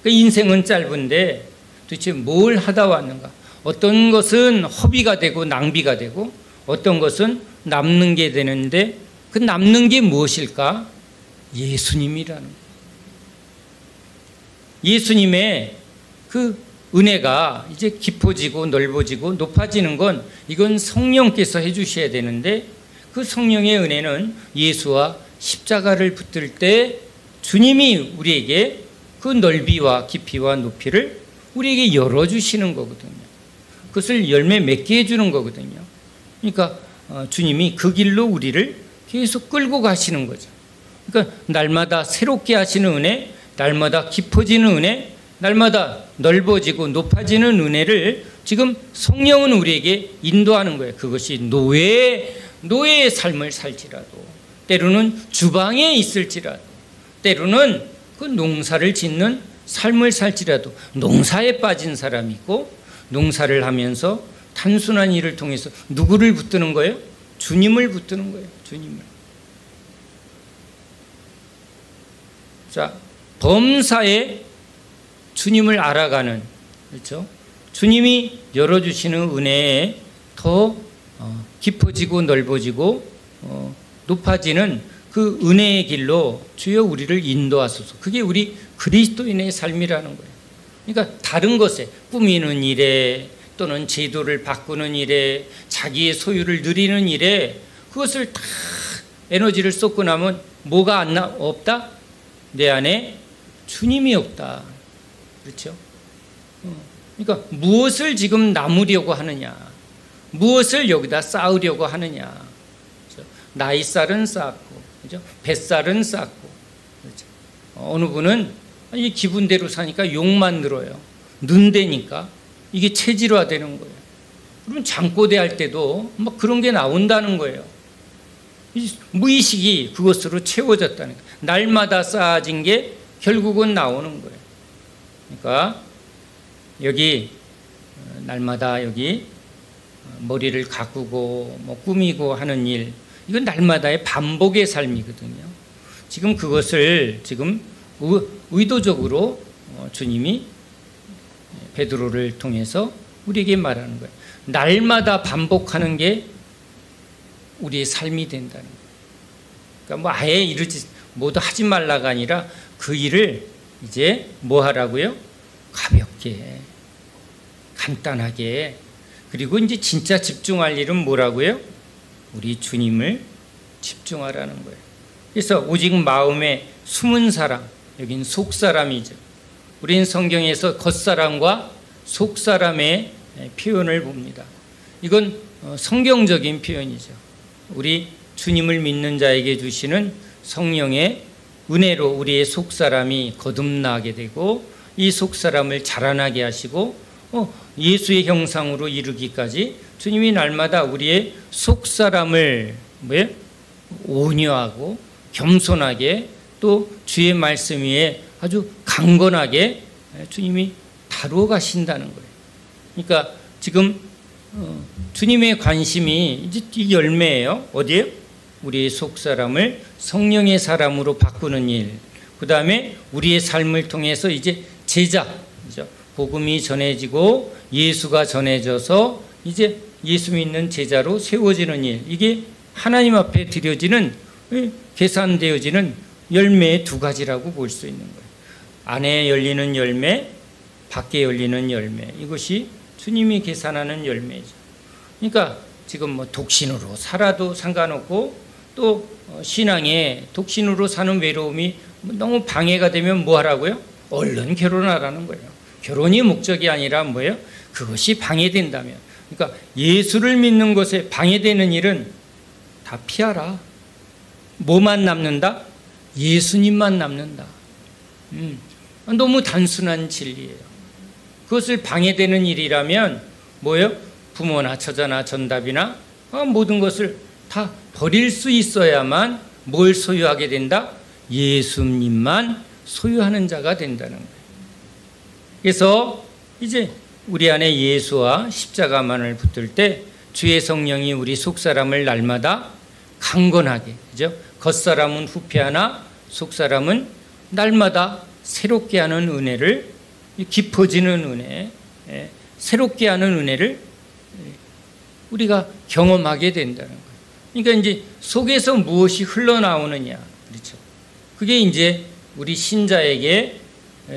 그러니까 인생은 짧은데 도대체 뭘 하다 왔는가. 어떤 것은 허비가 되고 낭비가 되고 어떤 것은 남는 게 되는데 그 남는 게 무엇일까? 예수님이라는 거예요. 예수님의 그 은혜가 이제 깊어지고 넓어지고 높아지는 건 이건 성령께서 해주셔야 되는데, 그 성령의 은혜는 예수와 십자가를 붙들 때 주님이 우리에게 그 넓이와 깊이와 높이를 우리에게 열어주시는 거거든요. 그것을 열매 맺게 해주는 거거든요. 그러니까 주님이 그 길로 우리를 계속 끌고 가시는 거죠. 그러니까 날마다 새롭게 하시는 은혜, 날마다 깊어지는 은혜, 날마다 넓어지고 높아지는 은혜를 지금 성령은 우리에게 인도하는 거예요. 그것이 노예의 삶을 살지라도, 때로는 주방에 있을지라도, 때로는 그 농사를 짓는 삶을 살지라도, 농사에 빠진 사람이 있고, 농사를 하면서 단순한 일을 통해서 누구를 붙드는 거예요? 주님을 붙드는 거예요. 주님을. 자, 범사에 주님을 알아가는, 그렇죠? 주님이 열어주시는 은혜에 더 깊어지고 넓어지고 높아지는 그 은혜의 길로 주여 우리를 인도하소서. 그게 우리 그리스도인의 삶이라는 거예요. 그러니까 다른 것에, 꾸미는 일에 또는 제도를 바꾸는 일에, 자기의 소유를 누리는 일에, 그것을 다 에너지를 쏟고 나면 뭐가 없다? 내 안에 주님이 없다. 그렇죠? 그러니까 무엇을 지금 나누려고 하느냐, 무엇을 여기다 쌓으려고 하느냐. 그렇죠? 나이 쌀은 쌓고, 그렇죠? 뱃살은 쌓고, 그렇죠? 어느 분은 이 기분대로 사니까 욕만 들어요. 는대니까 이게 체질화되는 거예요. 그러면 잠꼬대 할 때도 막 그런 게 나온다는 거예요. 무의식이 그것으로 채워졌다는 거예요. 날마다 쌓아진 게 결국은 나오는 거예요. 그러니까 여기 날마다 여기 머리를 가꾸고 뭐 꾸미고 하는 일, 이건 날마다의 반복의 삶이거든요. 지금 그것을 지금 의도적으로 주님이 베드로를 통해서 우리에게 말하는 거예요. 날마다 반복하는 게 우리의 삶이 된다는 거예요. 그러니까 뭐 아예 이러지 모두 하지 말라가 아니라 그 일을 이제 뭐 하라고요? 가볍게, 간단하게. 그리고 이제 진짜 집중할 일은 뭐라고요? 우리 주님을 집중하라는 거예요. 그래서 오직 마음에 숨은 사람, 여긴 속사람이죠. 우린 성경에서 겉사람과 속사람의 표현을 봅니다. 이건 성경적인 표현이죠. 우리 주님을 믿는 자에게 주시는 성령의 은혜로 우리의 속사람이 거듭나게 되고, 이 속사람을 자라나게 하시고 예수의 형상으로 이르기까지 주님이 날마다 우리의 속사람을 온유하고 겸손하게, 또 주의 말씀 위에 아주 강건하게 주님이 다루어 가신다는 거예요. 그러니까 지금 주님의 관심이 이제 이 열매예요. 어디에요? 우리의 속사람을 성령의 사람으로 바꾸는 일. 그 다음에 우리의 삶을 통해서 이제 제자, 복음이 전해지고 예수가 전해져서 이제 예수 믿는 제자로 세워지는 일. 이게 하나님 앞에 드려지는, 계산되어지는 열매의 두 가지라고 볼 수 있는 거예요. 안에 열리는 열매, 밖에 열리는 열매. 이것이 주님이 계산하는 열매죠. 그러니까 지금 뭐 독신으로 살아도 상관없고, 또 신앙에 독신으로 사는 외로움이 너무 방해가 되면 뭐 하라고요? 얼른 결혼하라는 거예요. 결혼이 목적이 아니라 뭐예요? 그것이 방해된다면. 그러니까 예수를 믿는 것에 방해되는 일은 다 피하라. 뭐만 남는다? 예수님만 남는다. 너무 단순한 진리예요. 그것을 방해되는 일이라면 뭐예요? 부모나 처자나 전답이나 모든 것을 다 버릴 수 있어야만 뭘 소유하게 된다? 예수님만 소유하는 자가 된다는 거예요. 그래서 이제 우리 안에 예수와 십자가만을 붙들 때 주의 성령이 우리 속사람을 날마다 강건하게, 그죠? 겉사람은 후패하나 속사람은 날마다 새롭게 하는 은혜를, 깊어지는 은혜, 새롭게 하는 은혜를 우리가 경험하게 된다는 거예요. 그러니까 이제 속에서 무엇이 흘러나오느냐, 그렇죠? 그게 이제 우리 신자에게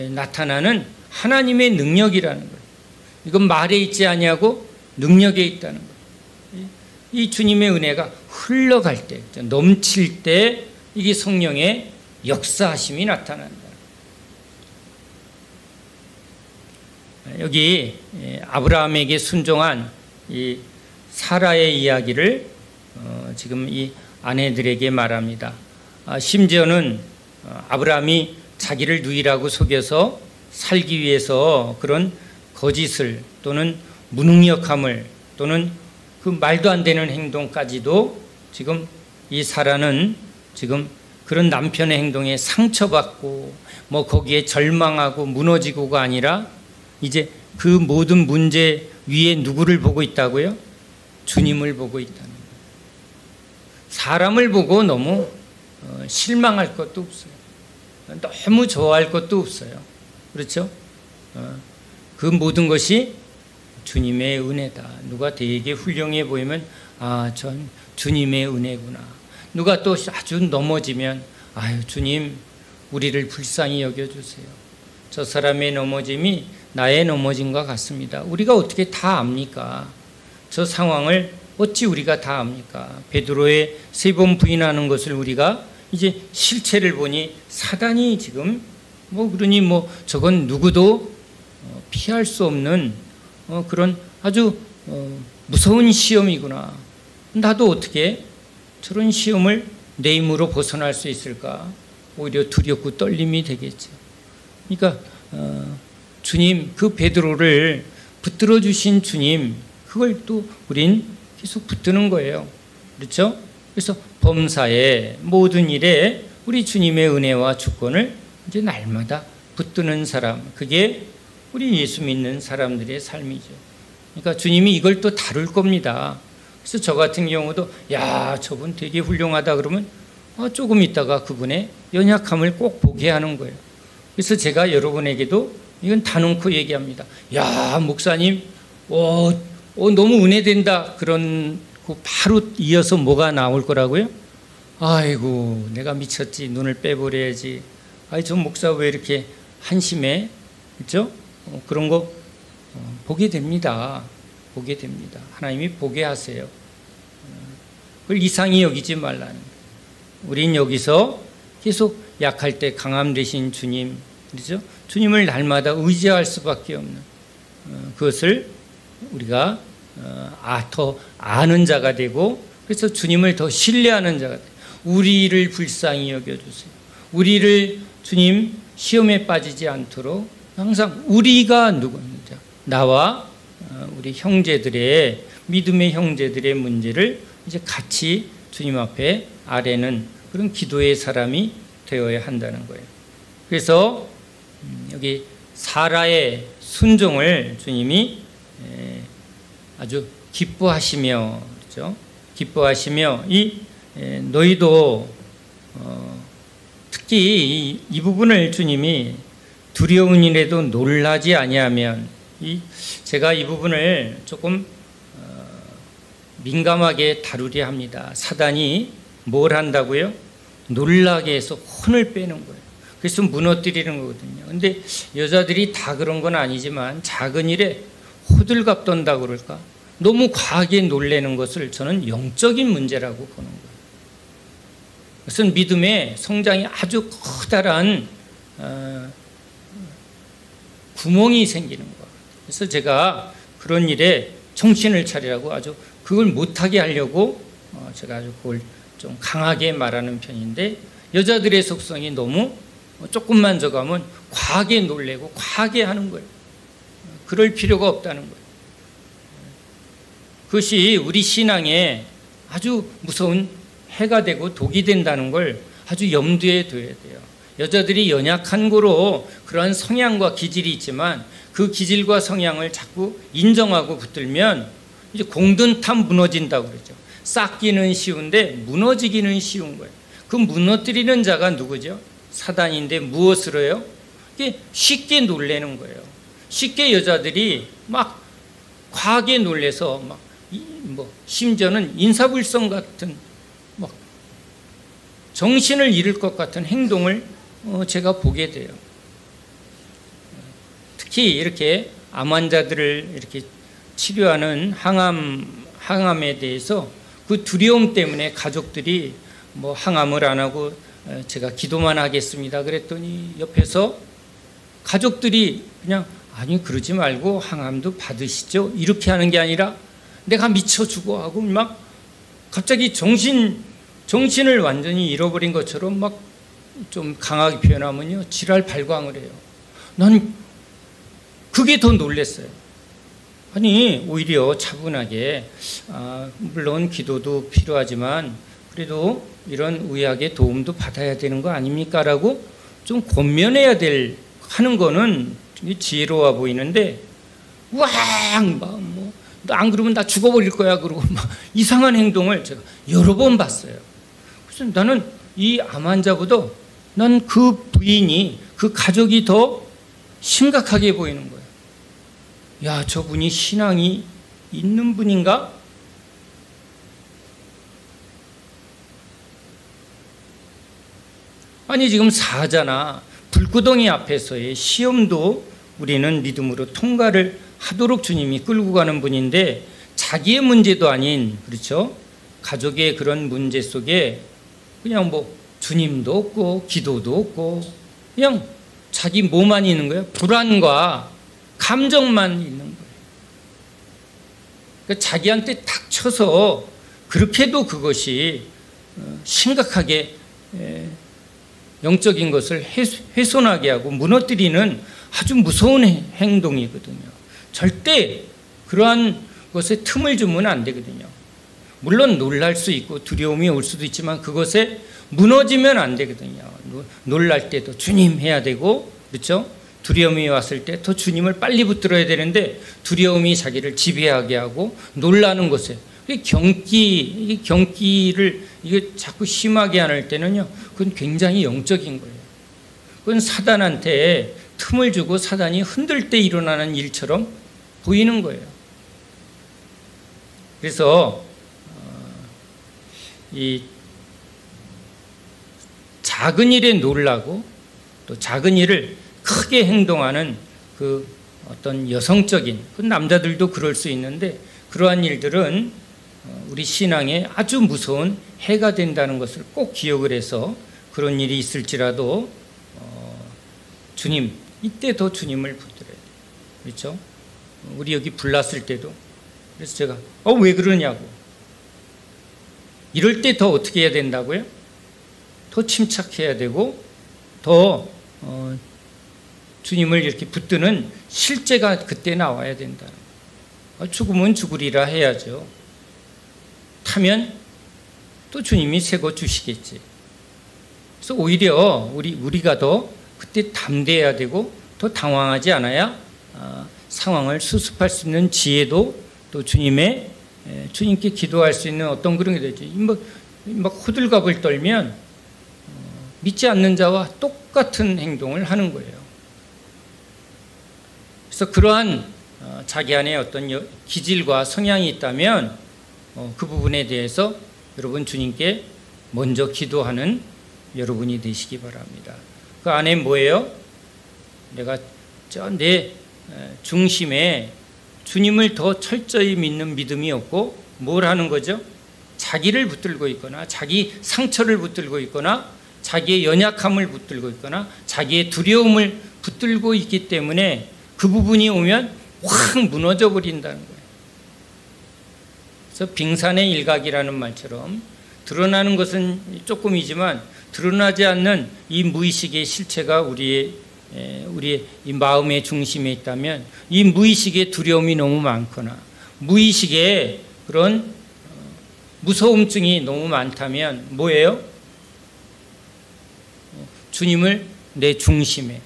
나타나는 하나님의 능력이라는 거예요. 이건 말에 있지 아니하고 능력에 있다는 거예요. 이 주님의 은혜가 흘러갈 때, 넘칠 때 이게 성령의 역사하심이 나타난다. 여기 아브라함에게 순종한 이 사라의 이야기를 지금 이 아내들에게 말합니다. 심지어는 아브라함이 자기를 누이라고 속여서 살기 위해서 그런 거짓을 또는 무능력함을 또는 그 말도 안 되는 행동까지도 지금 이 사라는 지금 그런 남편의 행동에 상처받고 뭐 거기에 절망하고 무너지고가 아니라 이제 그 모든 문제 위에 누구를 보고 있다고요? 주님을 보고 있다는 거예요. 사람을 보고 너무 실망할 것도 없어요. 너무 좋아할 것도 없어요. 그렇죠? 그 모든 것이 주님의 은혜다. 누가 되게 훌륭해 보이면 전 주님의 은혜구나. 누가 또 아주 넘어지면 아유 주님 우리를 불쌍히 여겨주세요. 저 사람의 넘어짐이 나의 넘어짐과 같습니다. 우리가 어떻게 다 압니까? 저 상황을 어찌 우리가 다 압니까? 베드로의 3번 부인하는 것을 우리가 이제 실체를 보니 사단이 지금 그러니 저건 누구도 피할 수 없는 그런 아주 무서운 시험이구나. 나도 어떻게 저런 시험을 내 힘으로 벗어날 수 있을까? 오히려 두렵고 떨림이 되겠죠. 그러니까 주님 그 베드로를 붙들어 주신 주님 그걸 또 우린 계속 붙드는 거예요. 그렇죠? 그래서 범사의 모든 일에 우리 주님의 은혜와 주권을 이제 날마다 붙드는 사람, 그게 우리 예수 믿는 사람들의 삶이죠. 그러니까 주님이 이걸 또 다룰 겁니다. 그래서 저 같은 경우도 저분 되게 훌륭하다 그러면 조금 있다가 그분의 연약함을 꼭 보게 하는 거예요. 그래서 제가 여러분에게도 이건 다 놓고 얘기합니다. 목사님 너무 은혜된다. 그런 바로 이어서 뭐가 나올 거라고요? 아이고 내가 미쳤지. 눈을 빼버려야지. 저 목사 왜 이렇게 한심해? 그렇죠? 그런 거 보게 됩니다. 보게 됩니다. 하나님이 보게 하세요. 그걸 이상히 여기지 말라는 거예요. 우린 여기서 계속 약할 때 강함 되신 주님, 그렇죠? 주님을 날마다 의지할 수밖에 없는 그것을 우리가 더 아는 자가 되고, 그래서 주님을 더 신뢰하는 자가 돼요. 우리를 불쌍히 여겨주세요. 우리를 주님 시험에 빠지지 않도록 항상 우리가 누구인지 나와 우리 형제들의 믿음의 형제들의 문제를 이제 같이 주님 앞에 아뢰는 그런 기도의 사람이 되어야 한다는 거예요. 그래서 여기 사라의 순종을 주님이 아주 기뻐하시며, 그렇죠? 기뻐하시며 너희도 특히 이 부분을 주님이 두려운 일에도 놀라지 아니하면, 제가 이 부분을 조금 민감하게 다루려 합니다. 사단이 뭘 한다고요? 놀라게 해서 혼을 빼는 거예요. 그래서 무너뜨리는 거거든요. 근데 여자들이 다 그런 건 아니지만 작은 일에 호들갑 떤다고 그럴까? 너무 과하게 놀라는 것을 저는 영적인 문제라고 보는 거예요. 그것은 믿음의 성장이 아주 커다란 구멍이 생기는 거예요. 그래서 제가 그런 일에 정신을 차리라고 아주 그걸 못하게 하려고 제가 아주 그걸 좀 강하게 말하는 편인데, 여자들의 속성이 너무 조금만 저가면 과하게 놀래고 과하게 하는 거예요. 그럴 필요가 없다는 거예요. 그것이 우리 신앙에 아주 무서운 해가 되고 독이 된다는 걸 아주 염두에 둬야 돼요. 여자들이 연약한 거로 그러한 성향과 기질이 있지만 그 기질과 성향을 자꾸 인정하고 붙들면 이제 공든탑 무너진다고 그러죠. 쌓기는 쉬운데 무너지기는 쉬운 거예요. 그 무너뜨리는 자가 누구죠? 사단인데 무엇으로요? 쉽게 놀래는 거예요. 쉽게 여자들이 막 과하게 놀래서 심지어는 인사불성 같은 정신을 잃을 것 같은 행동을 제가 보게 돼요. 특히 이렇게 암 환자들을 이렇게 치료하는 항암에 대해서 그 두려움 때문에 가족들이 뭐 항암을 안 하고 제가 기도만 하겠습니다 그랬더니 옆에서 가족들이 그냥 아니 그러지 말고 항암도 받으시죠 이렇게 하는 게 아니라 내가 미쳐 죽어 하고 막 갑자기 정신을 완전히 잃어버린 것처럼 막 좀 강하게 표현하면요 지랄 발광을 해요. 난 그게 더 놀랐어요. 아니 오히려 차분하게 물론 기도도 필요하지만 그래도 이런 의학의 도움도 받아야 되는 거 아닙니까? 라고 좀 권면해야 하는 거는 지혜로워 보이는데 너 안 그러면 나 죽어버릴 거야 그러고 막 이상한 행동을 제가 여러 번 봤어요. 그래서 나는 이 암 환자보다 난 그 부인이 그 가족이 더 심각하게 보이는 거예요. 야, 저분이 신앙이 있는 분인가? 아니 지금 사자나 불구덩이 앞에서의 시험도 우리는 믿음으로 통과를 하도록 주님이 끌고 가는 분인데 자기의 문제도 아닌 그렇죠? 가족의 그런 문제 속에 그냥 뭐 주님도 없고 기도도 없고 그냥 자기 뭐만 있는 거예요? 불안과 감정만 있는 거예요. 그러니까 자기한테 닥쳐서 그렇게도 그것이 심각하게 영적인 것을 훼손하게 하고 무너뜨리는 아주 무서운 행동이거든요. 절대 그러한 것에 틈을 주면 안 되거든요. 물론 놀랄 수 있고 두려움이 올 수도 있지만 그것에 무너지면 안 되거든요. 놀랄 때도 주님 해야 되고 그렇죠? 두려움이 왔을 때 더 주님을 빨리 붙들어야 되는데 두려움이 자기를 지배하게 하고 놀라는 것에 경기를 이게 자꾸 심하게 안 할 때는요, 그건 굉장히 영적인 거예요. 그건 사단한테 틈을 주고 사단이 흔들 때 일어나는 일처럼 보이는 거예요. 그래서 이 작은 일에 놀라고 또 작은 일을 크게 행동하는 그 어떤 여성적인 그 남자들도 그럴 수 있는데 그러한 일들은 우리 신앙에 아주 무서운 해가 된다는 것을 꼭 기억을 해서 그런 일이 있을지라도 주님 이때 더 주님을 붙들어야 돼요. 그렇죠? 우리 여기 불났을 때도 그래서 제가 왜 그러냐고 이럴 때 더 어떻게 해야 된다고요? 더 침착해야 되고 더 주님을 이렇게 붙드는 실제가 그때 나와야 된다. 죽으면 죽으리라 해야죠. 타면 또 주님이 세고 주시겠지. 그래서 오히려 우리가 더 그때 담대해야 되고 더 당황하지 않아야 상황을 수습할 수 있는 지혜도 또 주님께 기도할 수 있는 어떤 그런 게 되죠. 막 호들갑을 떨면 믿지 않는 자와 똑같은 행동을 하는 거예요. 그래서 그러한 자기 안에 어떤 기질과 성향이 있다면 그 부분에 대해서 여러분 주님께 먼저 기도하는 여러분이 되시기 바랍니다. 그 안에 뭐예요? 내가 내 중심에 주님을 더 철저히 믿는 믿음이 없고 뭘 하는 거죠? 자기를 붙들고 있거나 자기 상처를 붙들고 있거나 자기의 연약함을 붙들고 있거나 자기의 두려움을 붙들고 있기 때문에 그 부분이 오면 확 무너져 버린다는 거예요. 그래서 빙산의 일각이라는 말처럼 드러나는 것은 조금이지만 드러나지 않는 이 무의식의 실체가 우리의 이 마음의 중심에 있다면 이 무의식의 두려움이 너무 많거나 무의식의 그런 무서움증이 너무 많다면 뭐예요? 주님을 내 중심에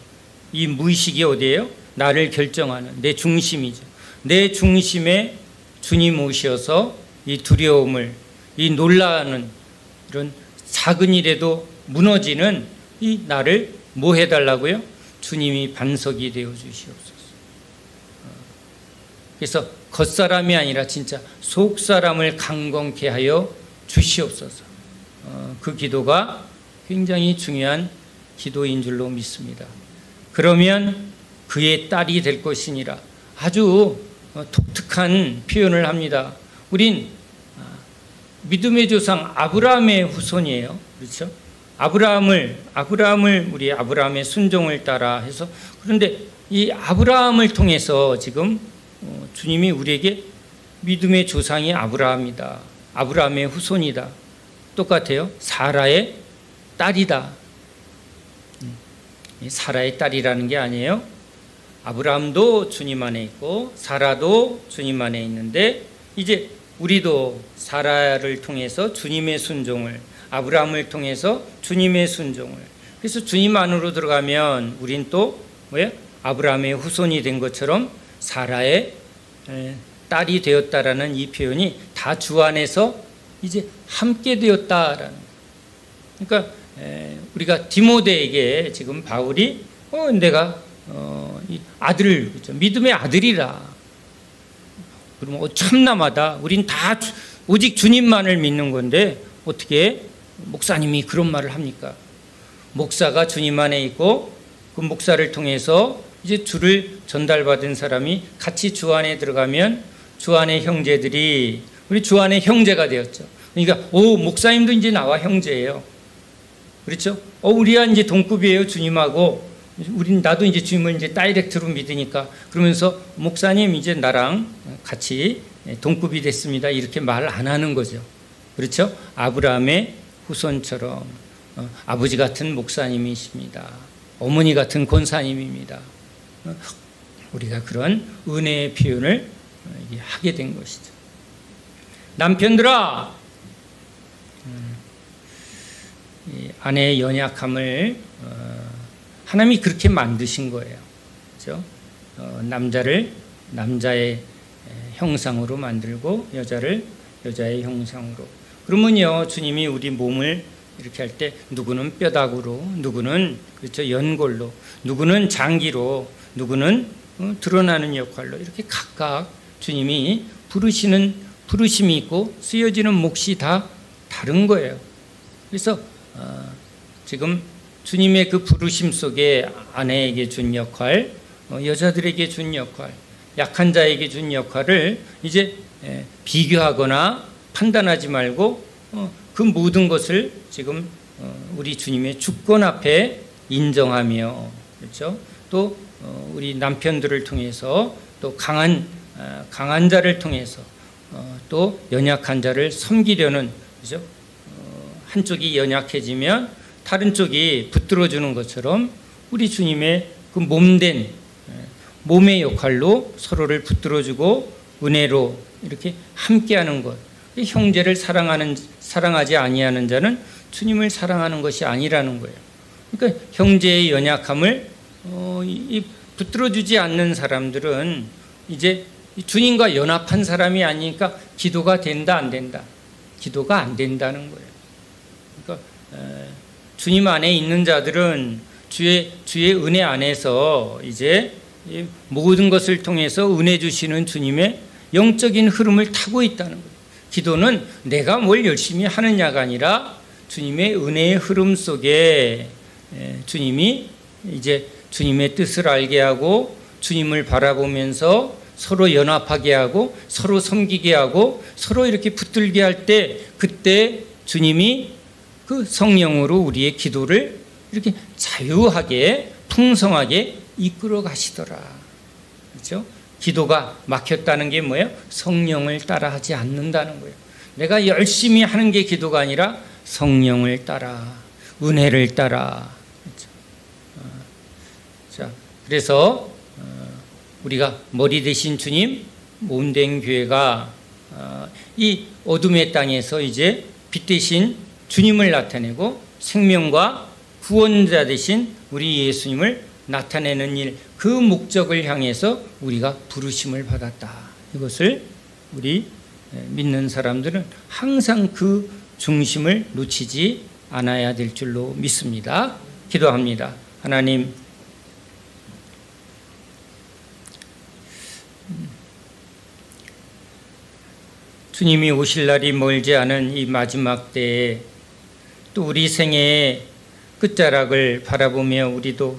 이 무의식이 어디예요? 나를 결정하는 내 중심이죠. 내 중심에 주님 오셔서 이 두려움을 이 놀라는 이런 작은 일에도 무너지는 이 나를 뭐 해달라고요? 주님이 반석이 되어 주시옵소서. 그래서 겉사람이 아니라 진짜 속사람을 강건케 하여 주시옵소서. 그 기도가 굉장히 중요한 기도인 줄로 믿습니다. 그러면 그의 딸이 될 것이니라. 아주 독특한 표현을 합니다. 우린 믿음의 조상 아브라함의 후손이에요. 그렇죠? 아브라함을 우리 아브라함의 순종을 따라 해서, 그런데 이 아브라함을 통해서 지금 주님이 우리에게 믿음의 조상이 아브라함이다, 아브라함의 후손이다, 똑같아요. 사라의 딸이다. 사라의 딸이라는 게 아니에요. 아브라함도 주님 안에 있고 사라도 주님 안에 있는데, 이제 우리도 사라를 통해서 주님의 순종을, 아브라함을 통해서 주님의 순종을, 그래서 주님 안으로 들어가면 우린 또 뭐예요? 아브라함의 후손이 된 것처럼 사라의 딸이 되었다라는 이 표현이 다 주 안에서 이제 함께 되었다라는. 그러니까 우리가 디모데에게 지금 바울이 내가 이 아들, 그렇죠? 믿음의 아들이라. 그러면 참남하다. 우린 다 오직 주님만을 믿는 건데 어떻게 목사님이 그런 말을 합니까? 목사가 주님 안에 있고 그 목사를 통해서 이제 주를 전달받은 사람이 같이 주 안에 들어가면 주 안의 형제들이 우리 주 안의 형제가 되었죠. 그러니까 목사님도 이제 나와 형제예요. 그렇죠? 우리야 이제 동급이에요, 주님하고. 나도 이제 주님을 이제 다이렉트로 믿으니까. 그러면서 목사님 이제 나랑 같이 동급이 됐습니다, 이렇게 말 안 하는 거죠. 그렇죠? 아브라함의 후손처럼 아버지 같은 목사님이십니다, 어머니 같은 권사님입니다. 우리가 그런 은혜의 표현을 하게 된 것이죠. 남편들아, 아내의 연약함을 하나님이 그렇게 만드신 거예요. 그렇죠? 남자를 남자의 형상으로 만들고 여자를 여자의 형상으로. 그러면요, 주님이 우리 몸을 이렇게 할 때 누구는 뼈다구로, 누구는 그렇죠 연골로, 누구는 장기로, 누구는 드러나는 역할로, 이렇게 각각 주님이 부르시는 부르심이 있고 쓰여지는 몫이 다 다른 거예요. 그래서 지금 주님의 그 부르심 속에 아내에게 준 역할, 여자들에게 준 역할, 약한 자에게 준 역할을 이제 비교하거나 판단하지 말고 그 모든 것을 지금 우리 주님의 주권 앞에 인정하며, 그렇죠? 또 우리 남편들을 통해서, 또 강한 자를 통해서, 또 연약한 자를 섬기려는, 그렇죠? 한쪽이 연약해지면 다른 쪽이 붙들어주는 것처럼 우리 주님의 그 몸된 몸의 역할로 서로를 붙들어주고 은혜로 이렇게 함께하는 것. 형제를 사랑하지 아니하는 자는 주님을 사랑하는 것이 아니라는 거예요. 그러니까 형제의 연약함을 붙들어주지 않는 사람들은 이제 주님과 연합한 사람이 아니니까 기도가 된다 안 된다? 기도가 안 된다는 거예요. 그러니까 주님 안에 있는 자들은 주의 은혜 안에서 이제 모든 것을 통해서 은혜 주시는 주님의 영적인 흐름을 타고 있다는 거예요. 기도는 내가 뭘 열심히 하느냐가 아니라 주님의 은혜의 흐름 속에 주님이 이제 주님의 뜻을 알게 하고 주님을 바라보면서 서로 연합하게 하고 서로 섬기게 하고 서로 이렇게 붙들게 할 때, 그때 주님이 그 성령으로 우리의 기도를 이렇게 자유하게 풍성하게 이끌어 가시더라. 그렇죠? 기도가 막혔다는 게 뭐예요? 성령을 따라하지 않는다는 거예요. 내가 열심히 하는 게 기도가 아니라 성령을 따라, 은혜를 따라. 그렇죠? 자, 그래서 우리가 머리 대신 주님, 몸된 교회가 이 어둠의 땅에서 이제 빛 대신 주님을 나타내고 생명과 구원자 되신 우리 예수님을 나타내는 일, 그 목적을 향해서 우리가 부르심을 받았다. 이것을 우리 믿는 사람들은 항상 그 중심을 놓치지 않아야 될 줄로 믿습니다. 기도합니다. 하나님, 주님이 오실 날이 멀지 않은 이 마지막 때에, 또 우리 생애에 끝자락을 바라보며 우리도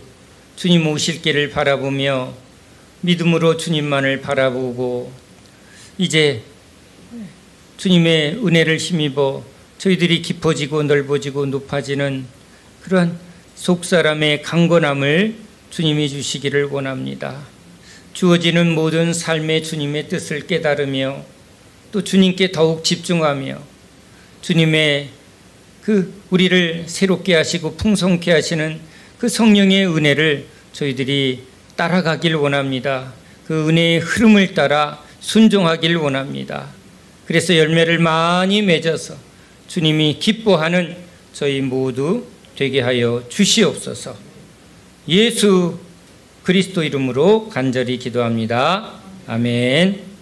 주님 오실 길을 바라보며 믿음으로 주님만을 바라보고 이제 주님의 은혜를 힘입어 저희들이 깊어지고 넓어지고 높아지는 그러한 속사람의 강건함을 주님이 주시기를 원합니다. 주어지는 모든 삶의 주님의 뜻을 깨달으며 또 주님께 더욱 집중하며 주님의 우리를 새롭게 하시고 풍성케 하시는 그 성령의 은혜를 저희들이 따라가길 원합니다. 그 은혜의 흐름을 따라 순종하길 원합니다. 그래서 열매를 많이 맺어서 주님이 기뻐하는 저희 모두 되게 하여 주시옵소서. 예수 그리스도 이름으로 간절히 기도합니다. 아멘.